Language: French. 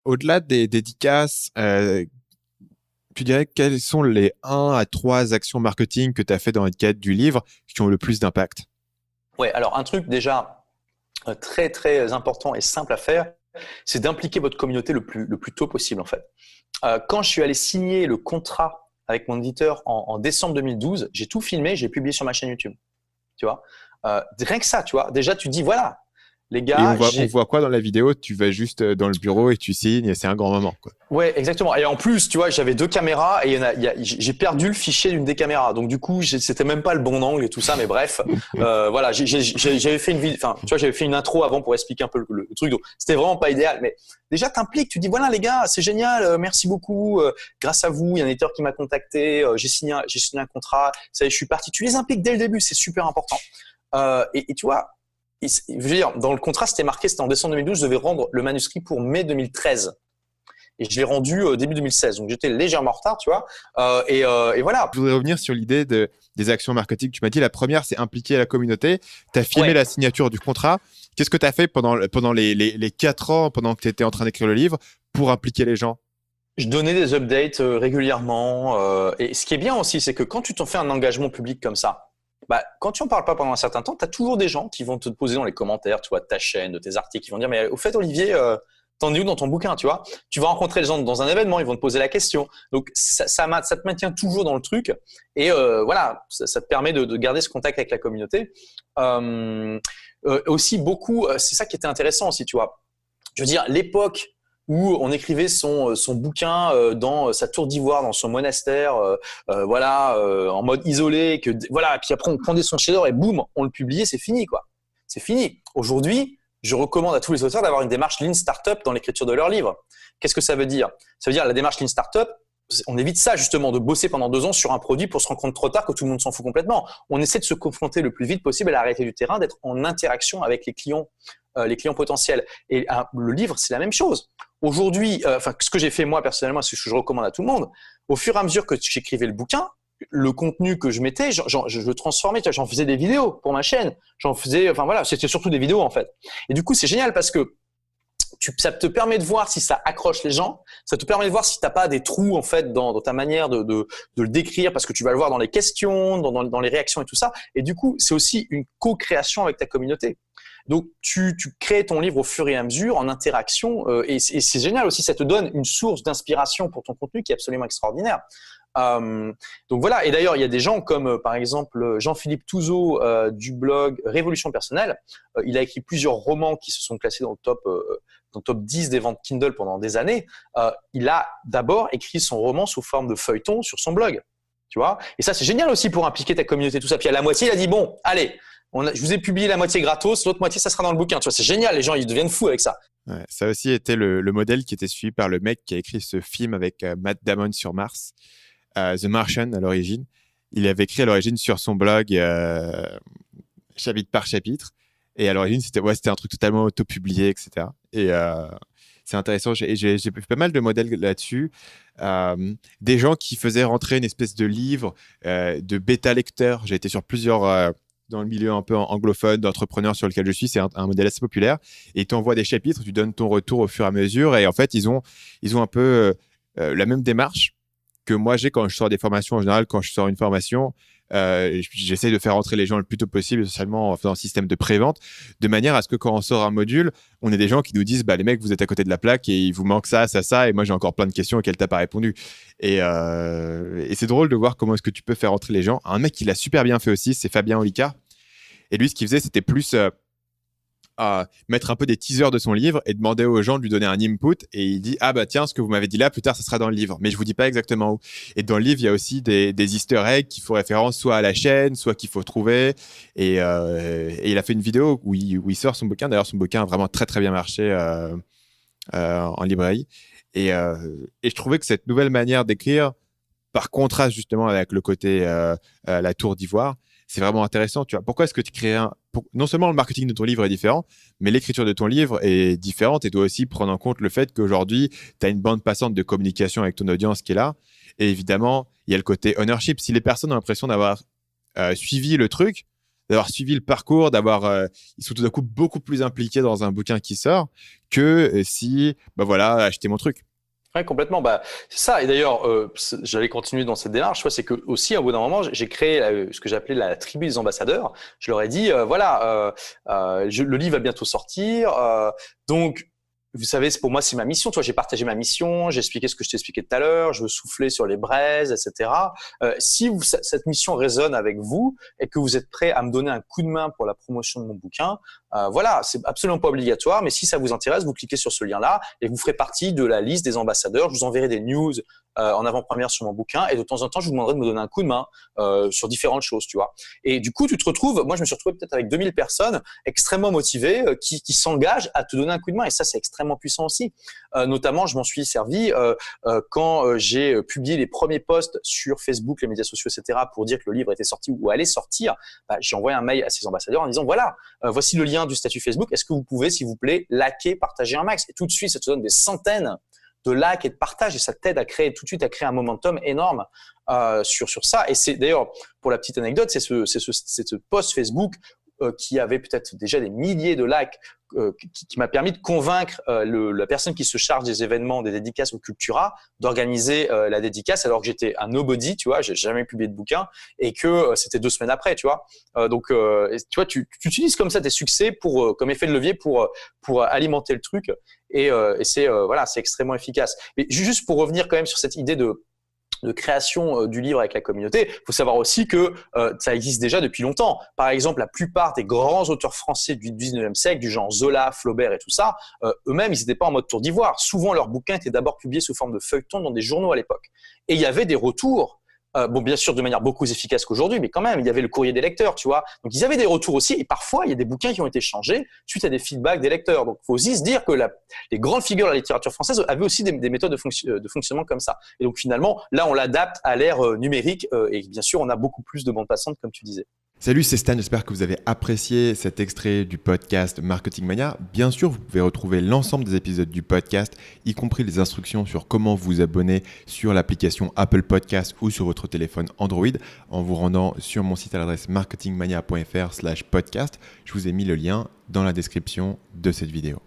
Au-delà des dédicaces, tu dirais quelles sont les 1 à 3 actions marketing que tu as fait dans le cadre du livre qui ont le plus d'impact? Ouais, alors un truc déjà très très important et simple à faire, c'est d'impliquer votre communauté le plus tôt possible en fait. Quand je suis allé signer le contrat avec mon éditeur en décembre 2012, j'ai tout filmé, j'ai publié sur ma chaîne YouTube. Tu vois, rien que ça, tu vois. Déjà, tu dis voilà, les Et gars, on voit quoi dans la vidéo? Tu vas juste dans le bureau et tu signes et c'est un grand moment, quoi. Ouais, exactement. Et en plus, tu vois, j'avais 2 caméras et j'ai perdu le fichier d'une des caméras. Donc du coup, c'était même pas le bon angle et tout ça. Mais bref, voilà, j'avais fait une vidéo, enfin, tu vois, j'avais fait une intro avant pour expliquer un peu le truc. Donc c'était vraiment pas idéal. Mais déjà, t'impliques, tu dis voilà les gars, c'est génial, merci beaucoup. Grâce à vous, il y a un éditeur qui m'a contacté, j'ai signé un contrat. Ça y est, je suis parti. Tu les impliques dès le début, c'est super important. Et tu vois, je veux dire, dans le contrat, c'était marqué, c'était en décembre 2012, je devais rendre le manuscrit pour mai 2013. Et je l'ai rendu début 2016. Donc j'étais légèrement en retard, tu vois. Et voilà. Je voudrais revenir sur l'idée des actions marketing. Tu m'as dit la première, c'est impliquer la communauté. Tu as filmé Ouais. la signature du contrat. Qu'est-ce que tu as fait pendant les 4 ans, pendant que tu étais en train d'écrire le livre, pour impliquer les gens? Je donnais des updates régulièrement. Et ce qui est bien aussi, c'est que quand tu t'en fais un engagement public comme ça, bah, quand tu en parles pas pendant un certain temps, tu as toujours des gens qui vont te poser dans les commentaires, tu vois, de ta chaîne, de tes articles, qui vont dire, mais au fait, Olivier, t'en es où dans ton bouquin, tu vois? Tu vas rencontrer les gens dans un événement, ils vont te poser la question. Donc, ça te maintient toujours dans le truc. Et voilà, ça te permet de garder ce contact avec la communauté. Aussi, beaucoup, c'est ça qui était intéressant aussi, tu vois. Je veux dire, l'époque où on écrivait son bouquin dans sa tour d'ivoire, dans son monastère, voilà, en mode isolé, que voilà, puis après on prenait son chef-d'œuvre et boum, on le publiait, c'est fini quoi. C'est fini. Aujourd'hui, je recommande à tous les auteurs d'avoir une démarche Lean Startup dans l'écriture de leurs livres. Qu'est-ce que ça veut dire? Ça veut dire la démarche Lean Startup. On évite ça justement de bosser pendant 2 ans sur un produit pour se rendre compte trop tard que tout le monde s'en fout complètement. On essaie de se confronter le plus vite possible à la réalité du terrain, d'être en interaction avec les clients potentiels. Et le livre, c'est la même chose. Aujourd'hui, ce que j'ai fait moi personnellement, c'est ce que je recommande à tout le monde. Au fur et à mesure que j'écrivais le bouquin, le contenu que je mettais, je le transformais. J'en faisais des vidéos pour ma chaîne. J'en faisais, enfin voilà, c'était surtout des vidéos en fait. Et du coup, c'est génial parce que ça te permet de voir si ça accroche les gens, ça te permet de voir si t'as pas des trous en fait dans ta manière de le décrire, parce que tu vas le voir dans les questions, dans les réactions et tout ça. Et du coup, c'est aussi une co-création avec ta communauté. Donc, tu crées ton livre au fur et à mesure en interaction, et c'est génial aussi. Ça te donne une source d'inspiration pour ton contenu qui est absolument extraordinaire. Donc voilà. Et d'ailleurs, il y a des gens comme par exemple Jean-Philippe Touzeau du blog Révolution personnelle. Il a écrit plusieurs romans qui se sont classés dans le top 10 des ventes Kindle pendant des années. Il a d'abord écrit son roman sous forme de feuilleton sur son blog. Tu vois. Et ça, c'est génial aussi pour impliquer ta communauté, tout ça. Puis à la moitié, il a dit bon, allez, je vous ai publié la moitié gratos, l'autre moitié, ça sera dans le bouquin. Tu vois, c'est génial. Les gens, ils deviennent fous avec ça. Ouais, ça a aussi été le modèle qui était suivi par le mec qui a écrit ce film avec Matt Damon sur Mars, The Martian à l'origine. Il avait écrit à l'origine sur son blog chapitre par chapitre. Et à l'origine, c'était un truc totalement auto-publié, etc. Et c'est intéressant. J'ai fait pas mal de modèles là-dessus. Des gens qui faisaient rentrer une espèce de livre de bêta-lecteur. J'ai été sur plusieurs dans le milieu un peu anglophone d'entrepreneurs sur lequel je suis. C'est un modèle assez populaire. Et ils t'envoient des chapitres, tu donnes ton retour au fur et à mesure. Et en fait, ils ont un peu la même démarche que moi j'ai quand je sors des formations. En général, quand je sors une formation, j'essaie de faire rentrer les gens le plus tôt possible, essentiellement en faisant un système de pré-vente, de manière à ce que quand on sort un module, on ait des gens qui nous disent les mecs, vous êtes à côté de la plaque et il vous manque ça, ça, ça, et moi j'ai encore plein de questions auxquelles t'as pas répondu. Et c'est drôle de voir comment est-ce que tu peux faire rentrer les gens. Un mec qui l'a super bien fait aussi, c'est Fabien Olicard. Et lui, ce qu'il faisait, c'était plus à mettre un peu des teasers de son livre et demander aux gens de lui donner un input, et il dit tiens, ce que vous m'avez dit là plus tard ça sera dans le livre, mais je vous dis pas exactement où. Et dans le livre il y a aussi des easter eggs qui font référence soit à la chaîne, soit qu'il faut trouver, et il a fait une vidéo où il sort son bouquin. D'ailleurs son bouquin a vraiment très très bien marché en librairie, et je trouvais que cette nouvelle manière d'écrire, par contraste justement avec le côté la tour d'ivoire, c'est vraiment intéressant. Tu vois, pourquoi est-ce que tu crées non seulement le marketing de ton livre est différent, mais l'écriture de ton livre est différente, et dois aussi prendre en compte le fait qu'aujourd'hui, tu as une bande passante de communication avec ton audience qui est là. Et évidemment, il y a le côté ownership. Si les personnes ont l'impression d'avoir suivi le truc, d'avoir suivi le parcours, ils sont tout d'un coup beaucoup plus impliqués dans un bouquin qui sort que si, acheter mon truc. Ouais, complètement. Bah, c'est ça. Et d'ailleurs, j'allais continuer dans cette démarche. C'est que aussi, au bout d'un moment, j'ai créé ce que j'appelais la tribu des ambassadeurs. Je leur ai dit, le livre va bientôt sortir. Donc, vous savez, pour moi, c'est ma mission. Toi, j'ai partagé ma mission, j'ai expliqué ce que je t'ai expliqué tout à l'heure, je veux souffler sur les braises, etc. Si cette mission résonne avec vous et que vous êtes prêt à me donner un coup de main pour la promotion de mon bouquin, c'est absolument pas obligatoire, mais si ça vous intéresse, vous cliquez sur ce lien-là et vous ferez partie de la liste des ambassadeurs. Je vous enverrai des news en avant-première sur mon bouquin et de temps en temps, je vous demanderai de me donner un coup de main sur différentes choses, tu vois. Et du coup, tu te retrouves, moi, je me suis retrouvé peut-être avec 2000 personnes extrêmement motivées qui s'engagent à te donner un coup de main et ça, c'est extrêmement puissant aussi. Notamment, je m'en suis servi quand j'ai publié les premiers posts sur Facebook, les médias sociaux, etc., pour dire que le livre était sorti ou allait sortir. J'ai envoyé un mail à ces ambassadeurs en disant voici le lien du statut Facebook. Est-ce que vous pouvez, s'il vous plaît, liker, partager un max? Et tout de suite, ça te donne des centaines de likes et de partages et ça t'aide tout de suite à créer un momentum énorme sur ça. Et c'est d'ailleurs, pour la petite anecdote, c'est ce post Facebook qui avait peut-être déjà des milliers de likes, qui m'a permis de convaincre la personne qui se charge des événements, des dédicaces au Cultura, d'organiser la dédicace alors que j'étais un nobody, tu vois, j'ai jamais publié de bouquin et que c'était 2 semaines après, tu vois. Donc, tu vois, tu utilises comme ça tes succès comme effet de levier pour alimenter le truc et c'est extrêmement efficace. Mais juste pour revenir quand même sur cette idée de création du livre avec la communauté, il faut savoir aussi que ça existe déjà depuis longtemps. Par exemple, la plupart des grands auteurs français du 19e siècle, du genre Zola, Flaubert et tout ça, eux-mêmes, ils n'étaient pas en mode tour d'ivoire. Souvent, leurs bouquins étaient d'abord publiés sous forme de feuilletons dans des journaux à l'époque. Et il y avait des retours, bien sûr de manière beaucoup plus efficace qu'aujourd'hui, mais quand même, il y avait le courrier des lecteurs, tu vois. Donc, ils avaient des retours aussi, et parfois, il y a des bouquins qui ont été changés suite à des feedbacks des lecteurs. Donc, il faut aussi se dire que les grandes figures de la littérature française avaient aussi des méthodes de fonctionnement comme ça. Et donc, finalement, là, on l'adapte à l'ère numérique, et bien sûr, on a beaucoup plus de bandes passantes, comme tu disais. Salut, c'est Stan, j'espère que vous avez apprécié cet extrait du podcast Marketing Mania. Bien sûr, vous pouvez retrouver l'ensemble des épisodes du podcast, y compris les instructions sur comment vous abonner sur l'application Apple Podcast ou sur votre téléphone Android en vous rendant sur mon site à l'adresse marketingmania.fr/podcast. Je vous ai mis le lien dans la description de cette vidéo.